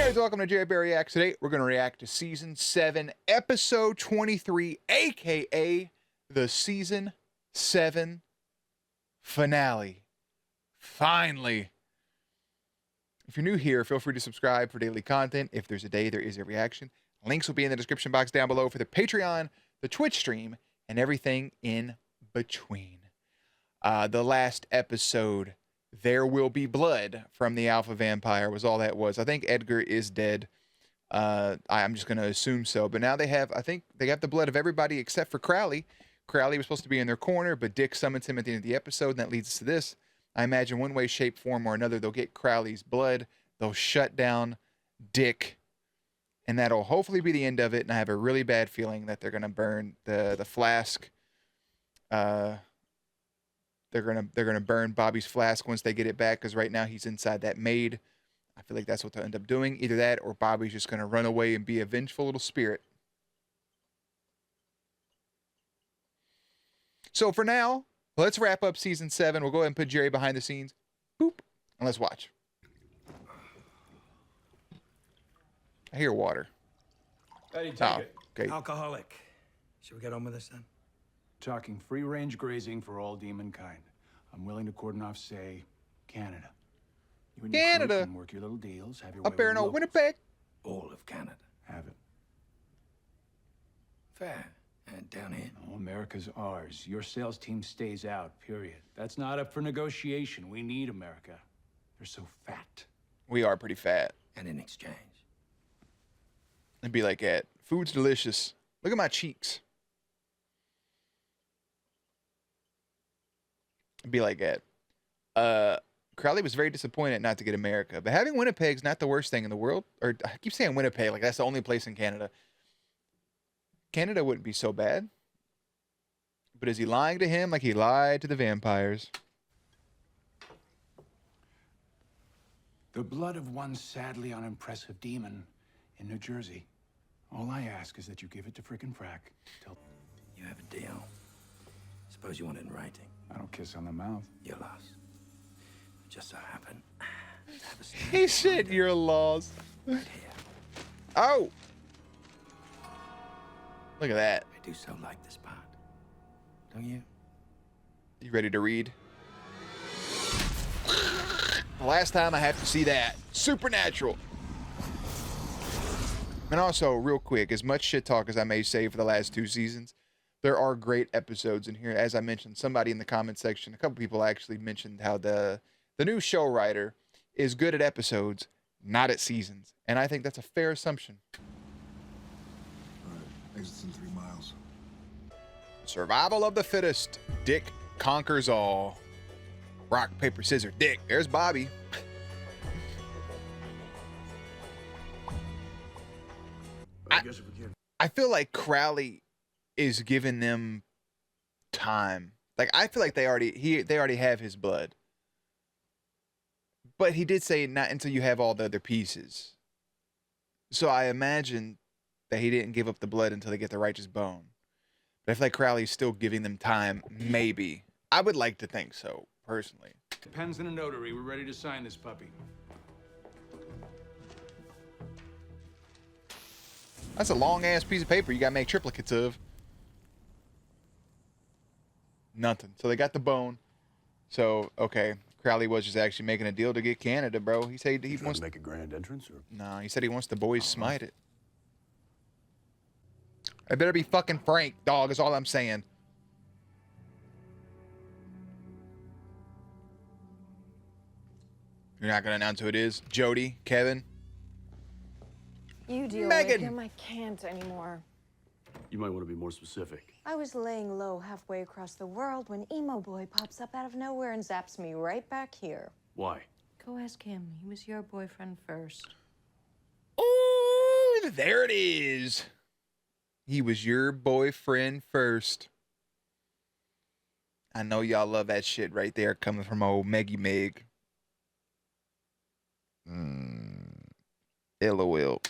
Anyways, welcome to JerBear Reacts. Today, we're going to react to Season 7, Episode 23, a.k.a. the Season 7 finale. Finally. If you're new here, feel free to subscribe for daily content. If there's a day, there is a reaction. Links will be in the description box down below for the Patreon, the Twitch stream, and everything in between. The last episode, there will be blood from the alpha vampire, was all that was. I think Edgar is dead. I'm just going to assume so. But now I think they got the blood of everybody except for Crowley. Crowley was supposed to be in their corner, but Dick summons him at the end of the episode, and that leads us to this. I imagine one way, shape, form, or another, they'll get Crowley's blood. They'll shut down Dick, and that'll hopefully be the end of it. And I have a really bad feeling that they're going to burn the flask. They're gonna burn Bobby's flask once they get it back, because right now he's inside that maid. I feel like that's what they'll end up doing. Either that, or Bobby's just gonna run away and be a vengeful little spirit. So for now, let's wrap up Season 7. We'll go ahead and put Jerry behind the scenes. Boop. And let's watch. I hear water. How do you take it? Okay. Alcoholic. Should we get on with this then? Talking free-range grazing for all demon kind. I'm willing to cordon off, say, Canada. You and your Canada. crew can work your little deals, have your Up way there with in locals. Winnipeg. All of Canada. Have it. Fair. And down here. Oh, America's ours. Your sales team stays out, period. That's not up for negotiation. We need America. They're so fat. We are pretty fat. And in exchange. It'd be like that. Food's delicious. Look at my cheeks. It'd be like that. Crowley was very disappointed not to get America, but having Winnipeg's not the worst thing in the world. Or I keep saying Winnipeg, like that's the only place in Canada. Canada wouldn't be so bad. But is he lying to him like he lied to the vampires? The blood of one sadly unimpressive demon in New Jersey. All I ask is that you give it to frickin' Frack. You have a deal. Suppose you want it in writing. I don't kiss on the mouth. Your loss. It just so happen. He said you're lost. Right here. Oh! Look at that. I do so like this part. Don't you? You ready to read? The last time I have to see that. Supernatural. And also, real quick, as much shit talk as I may say for the last 2 seasons, there are great episodes in here. As I mentioned, somebody in the comment section, a couple people actually mentioned how the new show writer is good at episodes, not at seasons. And I think that's a fair assumption. All right, exits in 3 miles. Survival of the fittest. Dick conquers all. Rock, paper, scissors. Dick. There's Bobby. I feel like Crowley is giving them time. Like I feel like they already have his blood. But he did say not until you have all the other pieces. So I imagine that he didn't give up the blood until they get the righteous bone. But I feel like Crowley's still giving them time, maybe. I would like to think so, personally. Pens and a notary. We're ready to sign this puppy. That's a long-ass piece of paper you got to make triplicates of. Nothing. So they got the bone. So, okay. Crowley was just actually making a deal to get Canada, bro. He said he wants to make a grand entrance, or? No, he said he wants the boys smite it. I better be fucking frank, dog, is all I'm saying. You're not gonna announce who it is? Jody? Kevin? You deal Megan. with him. I can't anymore. You might want to be more specific. I was laying low halfway across the world when Emo Boy pops up out of nowhere and zaps me right back here. Why? Go ask him. He was your boyfriend first. Oh, there it is. He was your boyfriend first. I know y'all love that shit right there coming from old Meggy Meg. LOL.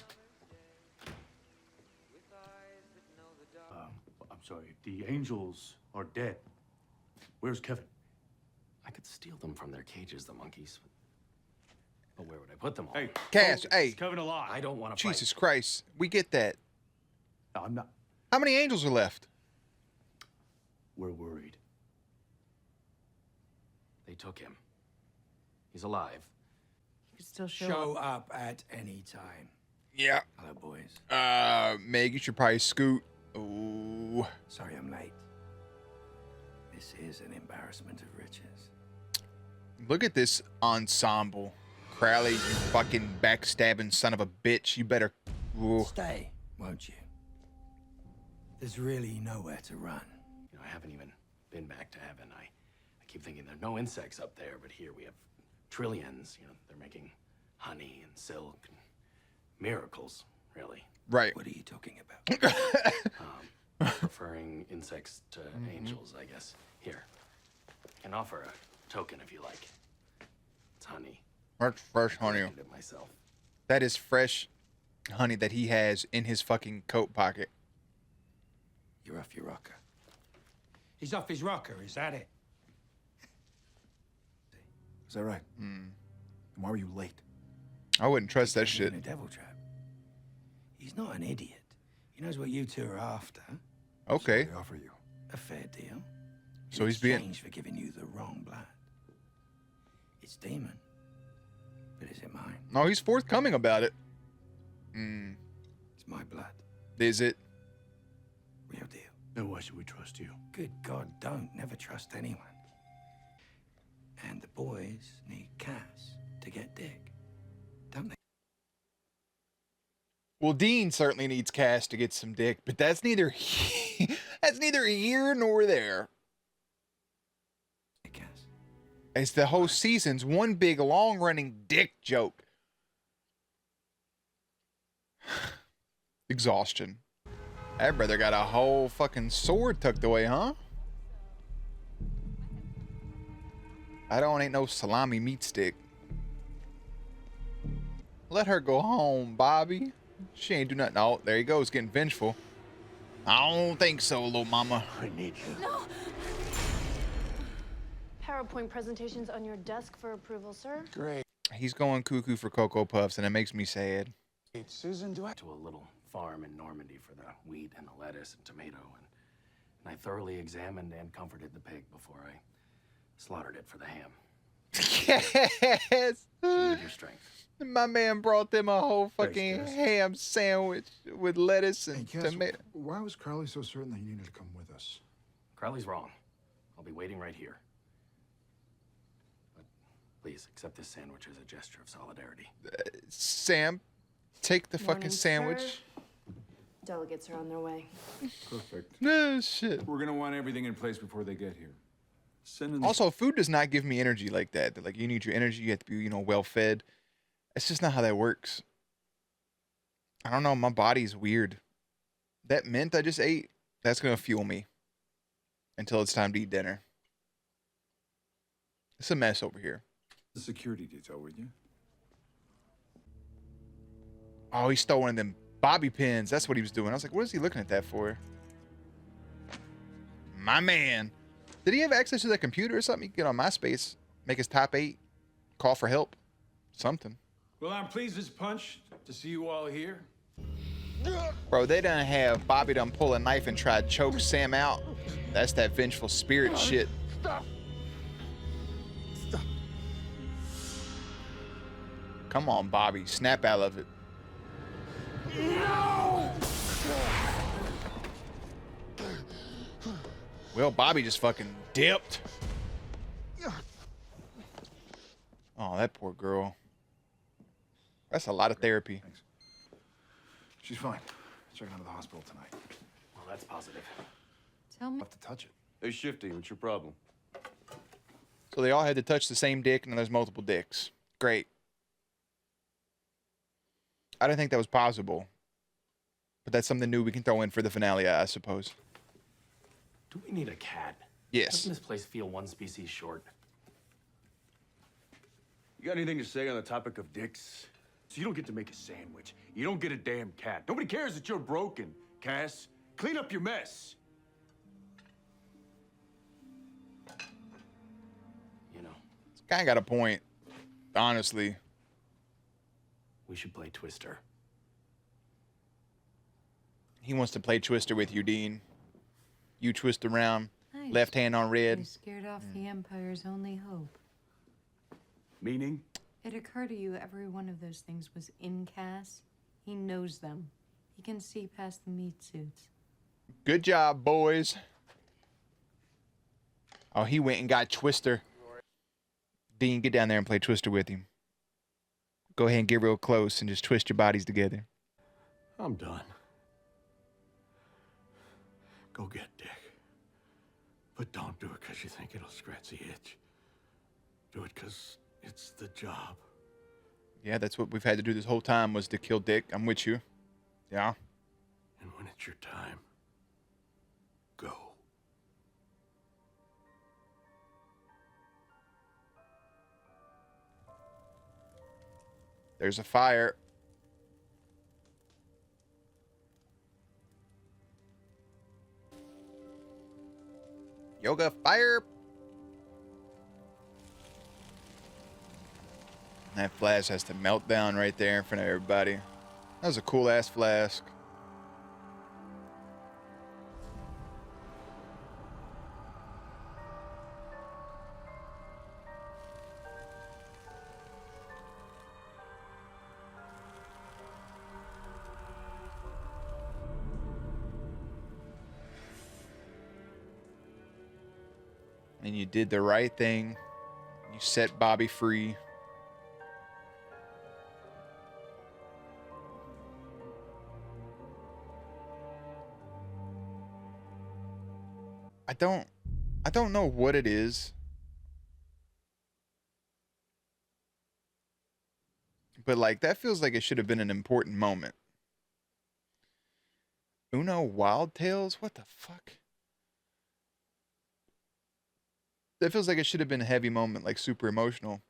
I'm sorry. The angels are dead. Where's Kevin? I could steal them from their cages, the monkeys. But where would I put them all? Hey, Cass, focus. hey. It's Kevin alive. I don't want to fight. Jesus Christ. We get that. No, I'm not. How many angels are left? We're worried. They took him. He's alive. You could still Show up at any time. Yeah. Hello, boys. Meg, you should probably scoot. Ooh. Sorry I'm late. This is an embarrassment of riches. Look at this ensemble. Crowley, you fucking backstabbing son of a bitch. You better... Ooh. Stay, won't you? There's really nowhere to run. You know, I haven't even been back to heaven. I keep thinking there are no insects up there, but here we have trillions. You know, they're making honey and silk and miracles, really. Right. What are you talking about? Preferring insects to angels, I guess. Here, I can offer a token if you like. It's honey. That's fresh honey. I made it myself. That is fresh honey that he has in his fucking coat pocket. You're off your rocker. He's off his rocker, is that it? Is that right? And why were you late? I wouldn't trust that He's shit. in a devil trap. He's not an idiot. He knows what you two are after. Okay. They offer you. A fair deal. So he's being... In exchange for giving you the wrong blood. It's demon. But is it mine? No, he's forthcoming about it. Mm. It's my blood. Is it? Real deal. Then why should we trust you? Good God, don't. Never trust anyone. And the boys need Cass to get Dick. Don't they? Well, Dean certainly needs Cass to get some dick, but that's neither that's neither here nor there. Cass. It's the whole season's one big long-running dick joke. Exhaustion. That brother got a whole fucking sword tucked away, huh? I don't ain't no salami meat stick. Let her go home, Bobby. She ain't do nothing. Oh, there he goes, getting vengeful. I don't think so, little mama. I need you. No! PowerPoint presentations on your desk for approval, sir. Great. He's going cuckoo for Cocoa Puffs, and it makes me sad. Susan, do I... To a little farm in Normandy for the wheat and the lettuce and tomato, and I thoroughly examined and comforted the pig before I slaughtered it for the ham. Yes! You need your strength. My man brought them a whole fucking Thanks, ham sandwich with lettuce Hey, and Cass, tomato. why was Crowley so certain that you needed to come with us? Crowley's wrong. I'll be waiting right here. But please accept this sandwich as a gesture of solidarity. Sam, take the fucking Morning, sandwich. sir. Delegates are on their way. Perfect. No shit. We're gonna want everything in place before they get here. Send in the Also, food does not give me energy like that. Like, you need your energy, you have to be, you know, well fed. It's just not how that works. I don't know, my body's weird. That mint I just ate, that's gonna fuel me until it's time to eat dinner. It's a mess over here. the security detail, would you? Oh, he stole one of them bobby pins. That's what he was doing. I was like, what is he looking at that for? My man. Did he have access to that computer or something? He could get on MySpace, make his top 8, call for help, something. Well, I'm pleased as punch to see you all here. Bro, they done have Bobby done pull a knife and try to choke Sam out. That's that vengeful spirit shit. Stop. Stop. Come on, Bobby. Snap out of it. No! Well, Bobby just fucking dipped. Oh, that poor girl. That's a lot of therapy. Thanks. She's fine. Check out of the hospital tonight. Well, that's positive. Tell me. Have to touch it. Hey, Shifty, what's your problem? So they all had to touch the same dick, and then there's multiple dicks. Great. I didn't think that was possible. But that's something new we can throw in for the finale, I suppose. Do we need a cat? Yes. Doesn't this place feel one species short? You got anything to say on the topic of dicks? So you don't get to make a sandwich. You don't get a damn cat. Nobody cares that you're broken, Cass. Clean up your mess. You know. This guy got a point, honestly. We should play Twister. He wants to play Twister with you, Dean. You twist around, Nice. left hand on You red. scared off the Empire's only hope. Meaning? It occurred to you every one of those things was in Cass. He knows them. He can see past the meat suits. Good job, boys. Oh, he went and got Twister. Dean, get down there and play Twister with him. Go ahead and get real close and just twist your bodies together. I'm done. Go get Dick. But don't do it because you think it'll scratch the itch. Do it because it's the job. Yeah, that's what we've had to do this whole time, was to kill Dick. I'm with you. Yeah. And when it's your time, go. There's a fire. Yoga fire. That flask has to melt down right there in front of everybody. That was a cool ass flask. And you did the right thing. You set Bobby free. I don't know what it is. But like, that feels like it should have been an important moment. Uno Wild Tales? What the fuck? That feels like it should have been a heavy moment, like super emotional.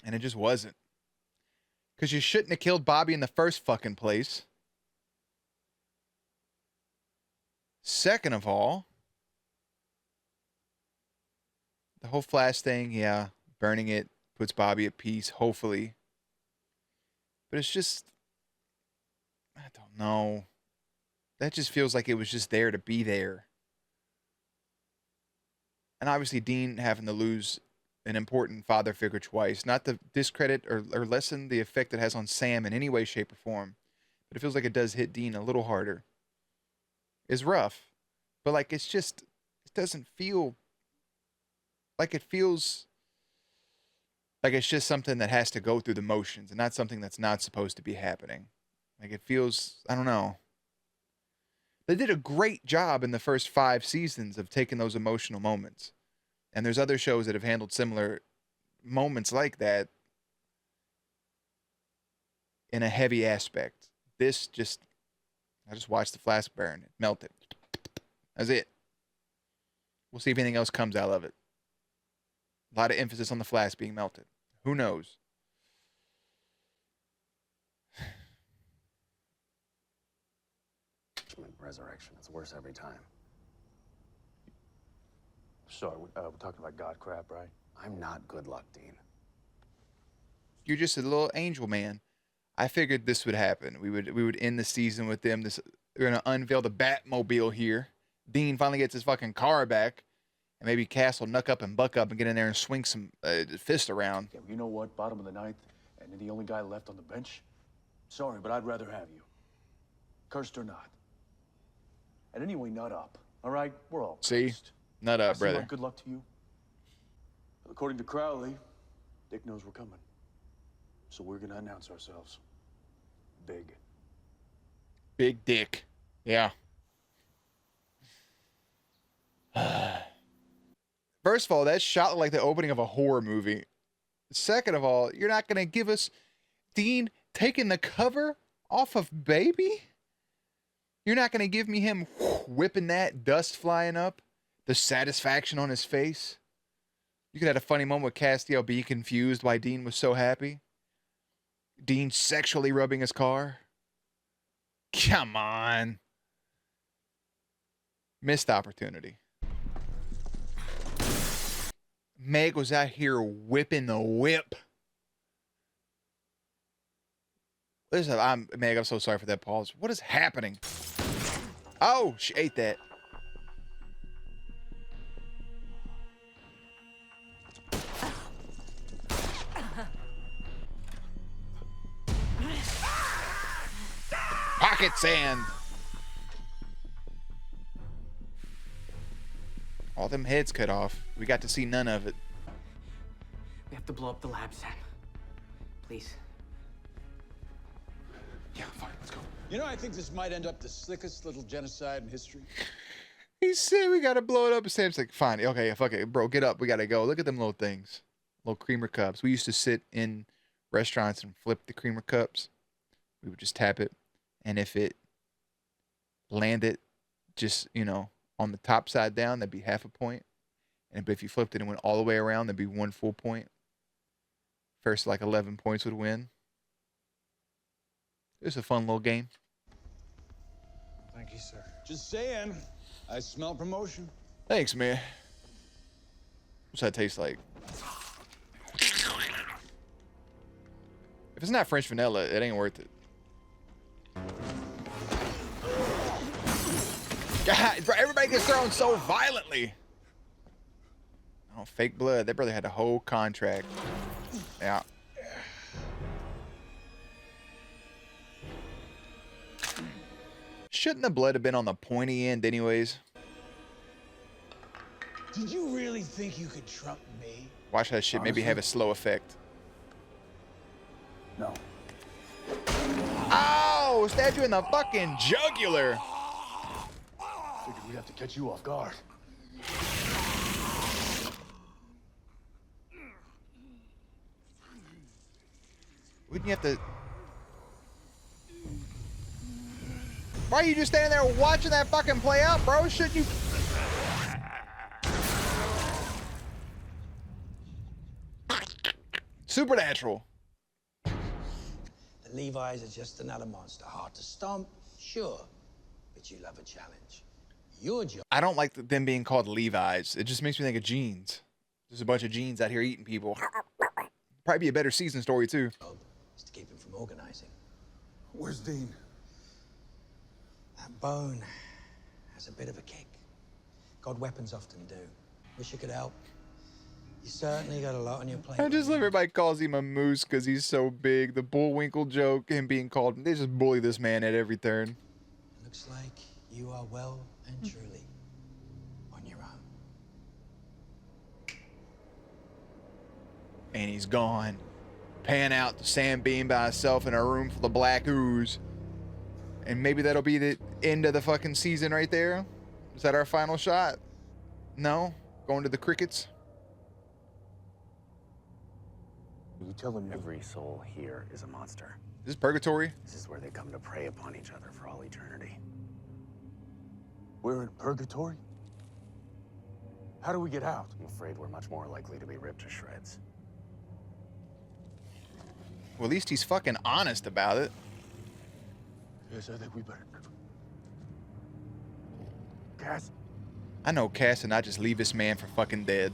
And it just wasn't. Because you shouldn't have killed Bobby in the first fucking place. Second of all, the whole flash thing, yeah, burning it puts Bobby at peace, hopefully. But it's just, I don't know. That just feels like it was just there to be there. And obviously Dean having to lose an important father figure twice, not to discredit or lessen the effect it has on Sam in any way, shape, or form, but it feels like it does hit Dean a little harder. It's rough, but like, it's just, it doesn't feel like, it feels like it's just something that has to go through the motions and not something that's not supposed to be happening. Like, it feels, I don't know. They did a great job in the first 5 seasons of taking those emotional moments. And there's other shows that have handled similar moments like that in a heavy aspect. This just, I just watched the flask burn. It melted. That's it. We'll see if anything else comes out of it. A lot of emphasis on the flask being melted. Who knows? Resurrection. It's worse every time. Sorry, we're talking about God crap, right? I'm not good luck, Dean. You're just a little angel man. I figured this would happen. We would end the season with them. We're gonna unveil the Batmobile here. Dean finally gets his fucking car back, and maybe Cass will knuck up and buck up and get in there and swing some fist around. Yeah, you know what? Bottom of the ninth, and you're the only guy left on the bench. Sorry, but I'd rather have you. Cursed or not. And anyway, nut up. All right? We're all See? cursed. Nut up, I brother. like good luck to you. But according to Crowley, Dick knows we're coming. So we're gonna announce ourselves. Big. Big dick. Yeah. First of all, that shot like the opening of a horror movie. Second of all, you're not going to give us Dean taking the cover off of Baby? You're not going to give me him whipping that, dust flying up, the satisfaction on his face? You could have a funny moment with Castiel be confused why Dean was so happy. Dean sexually rubbing his car. Come on. Missed opportunity. Meg was out here whipping the whip. Listen, Meg, I'm so sorry for that pause. What is happening? Oh, she ate that. Pocket sand. All them heads cut off. We got to see none of it. We have to blow up the lab, Sam. Please. Yeah, fine, let's go. You know, I think this might end up the slickest little genocide in history. He said we gotta blow it up. And Sam's like, fine, okay, fuck it, bro, get up. We gotta go. Look at them little things, little creamer cups. We used to sit in restaurants and flip the creamer cups. We would just tap it, and if it landed just, you know, on the top side down, that'd be half a point. And if you flipped it and went all the way around, that'd be 1 full point. First, like 11 points would win. It was a fun little game. Thank you, sir. Just saying, I smell promotion. Thanks, man. What's that taste like? If it's not French vanilla, it ain't worth it. God, bro, everybody gets thrown so violently. Oh, fake blood. That brother had a whole contract. Yeah. Shouldn't the blood have been on the pointy end anyways? Did you really think you could trump me? Watch that shit maybe have a slow effect. No. Oh, stabbed you in the fucking jugular. Figured we'd have to catch you off guard. Wouldn't you have to... Why are you just standing there watching that fucking play out, bro? Shouldn't you... Supernatural. The Levi's are just another monster. Hard to stomp, sure, but you love a challenge. Your job I don't like them being called Levi's. It just makes me think of jeans. There's a bunch of jeans out here eating people. Probably be a better season story, too. is to keep him from organizing. Where's Dean? That bone has a bit of a kick. God weapons often do. Wish you could help. You certainly got a lot on your plate. I just love everybody calls him a moose because he's so big. The Bullwinkle joke, him being called, they just bully this man at every turn. Looks like you are well and truly on your own. And he's gone. Pan out to Sam Bean by himself in a room full of black ooze. And maybe that'll be the end of the fucking season right there. Is that our final shot? No? Going to the crickets? You tell them every soul here is a monster. Is this purgatory? This is where they come to prey upon each other for all eternity. We're in purgatory? How do we get out? I'm afraid we're much more likely to be ripped to shreds. Well, at least he's fucking honest about it. Yes, I think we better. Cass? I know Cass and I just leave this man for fucking dead.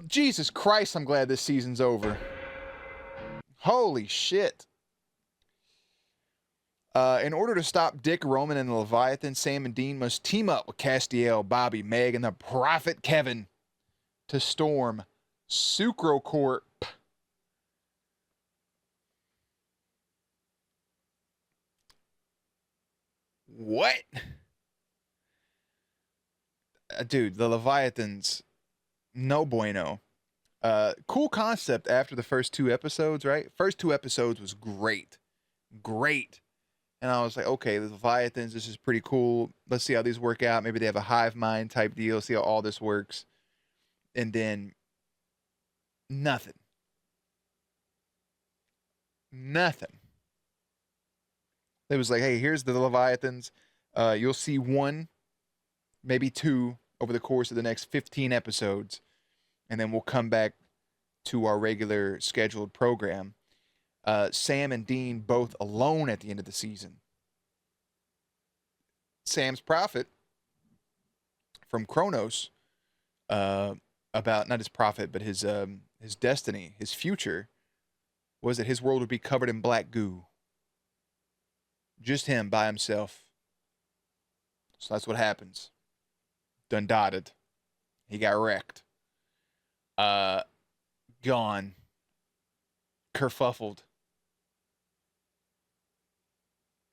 Jesus Christ, I'm glad this season's over. Holy shit. In order to stop Dick, Roman, and the Leviathan, Sam and Dean must team up with Castiel, Bobby, Meg, and the Prophet Kevin to storm Sucro Corp. What? Dude, the Leviathans, no bueno. Cool concept after the first 2 episodes, right? First 2 episodes was great. Great. And I was like, okay, the Leviathans, this is pretty cool. Let's see how these work out. Maybe they have a hive mind type deal. See how all this works. And then nothing. Nothing. It was like, hey, here's the Leviathans. You'll see 1, maybe 2 over the course of the next 15 episodes. And then we'll come back to our regular scheduled program. Sam and Dean both alone at the end of the season. Sam's prophet from Kronos about not his prophet, but his destiny, his future, was that his world would be covered in black goo. Just him by himself. So that's what happens. Done dotted. He got wrecked. Gone. Kerfuffled.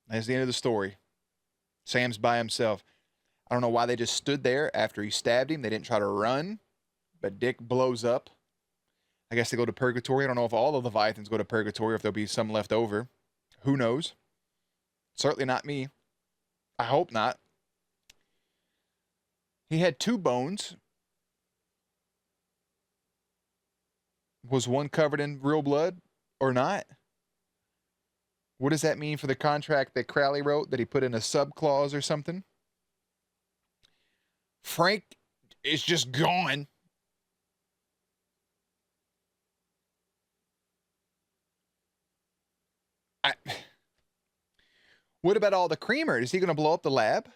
That's the end of the story. Sam's by himself. I don't know why they just stood there after he stabbed him. They didn't try to run, but Dick blows up. I guess they go to purgatory. I don't know if all the Leviathans go to purgatory or if there'll be some left over. Who knows? Certainly not me. I hope not. He had 2 bones. Was one covered in real blood or not? What does that mean for the contract that Crowley wrote, that he put in a sub-clause or something? Frank is just gone. What about all the creamer? Is he going to blow up the lab?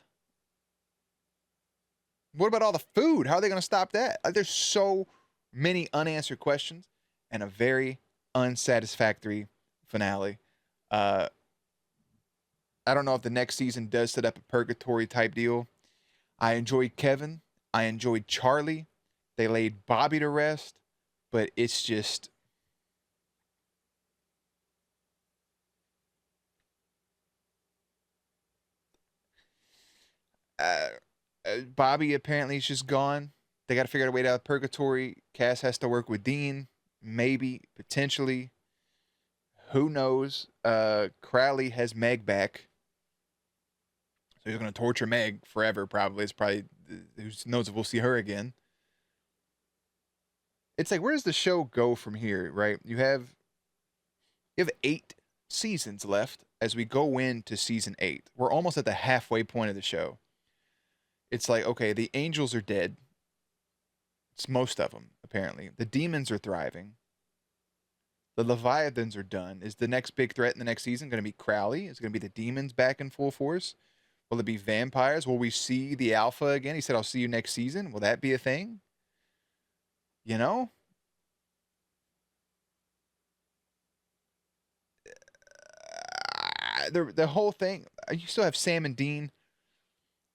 What about all the food? How are they going to stop that? There's so many unanswered questions and a very unsatisfactory finale. I don't know if the next season does set up a purgatory type deal. I enjoyed Kevin. I enjoyed Charlie. They laid Bobby to rest, but it's just... Bobby apparently is just gone. They got to figure out a way out of purgatory. Cass has to work with Dean. Maybe, potentially. Who knows? Crowley has Meg back. So he's going to torture Meg forever, probably. It's probably, who knows if we'll see her again. It's like, where does the show go from here, right? You have 8 seasons left as we go into season 8. We're almost at the halfway point of the show. It's like, okay, the angels are dead. It's most of them, apparently. The demons are thriving. The Leviathans are done. Is the next big threat in the next season going to be Crowley? Is it going to be the demons back in full force? Will it be vampires? Will we see the Alpha again? He said, I'll see you next season. Will that be a thing? You know? The whole thing, you still have Sam and Dean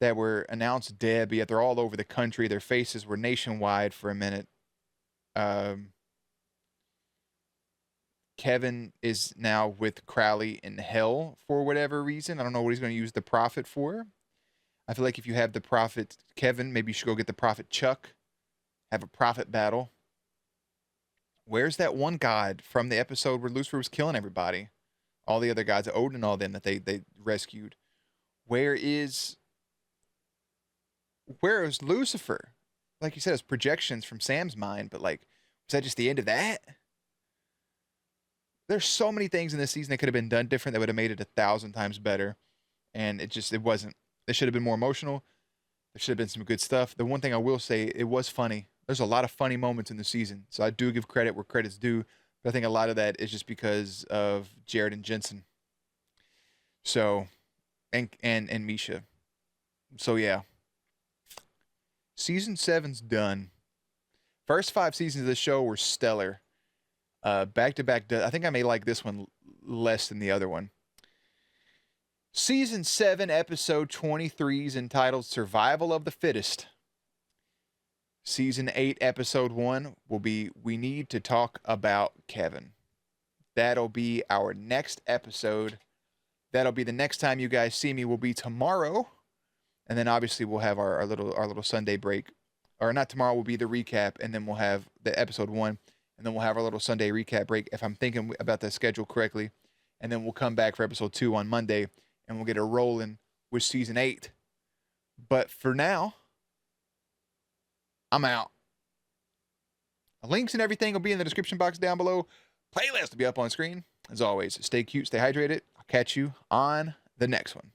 that were announced dead, but yet they're all over the country. Their faces were nationwide for a minute. Kevin is now with Crowley in hell for whatever reason. I don't know what he's going to use the prophet for. I feel like if you have the prophet Kevin, maybe you should go get the prophet Chuck. Have a prophet battle. Where's that one god from the episode where Lucifer was killing everybody? All the other gods, Odin and all them that they rescued. Where is Lucifer? Like you said, it's projections from Sam's mind, but like, was that just the end of that? There's so many things in this season that could have been done different that would have made it 1,000 times better. And it wasn't. It should have been more emotional. There should have been some good stuff. The one thing I will say, it was funny. There's a lot of funny moments in the season. So I do give credit where credit's due. But I think a lot of that is just because of Jared and Jensen. So, and Misha. So yeah. Season 7's done. First 5 seasons of the show were stellar. Back-to-back, I think I may like this one less than the other one. Season 7, episode 23 is entitled Survival of the Fittest. Season 8, episode 1 will be We Need to Talk About Kevin. That'll be our next episode. That'll be the next time you guys see me will be tomorrow. And then obviously we'll have our little Sunday break. Or not tomorrow, will be the recap, and then we'll have the episode 1. And then we'll have our little Sunday recap break, if I'm thinking about the schedule correctly. And then we'll come back for episode 2 on Monday, and we'll get it rolling with season 8. But for now, I'm out. Links and everything will be in the description box down below. Playlist will be up on screen. As always, stay cute, stay hydrated. I'll catch you on the next one.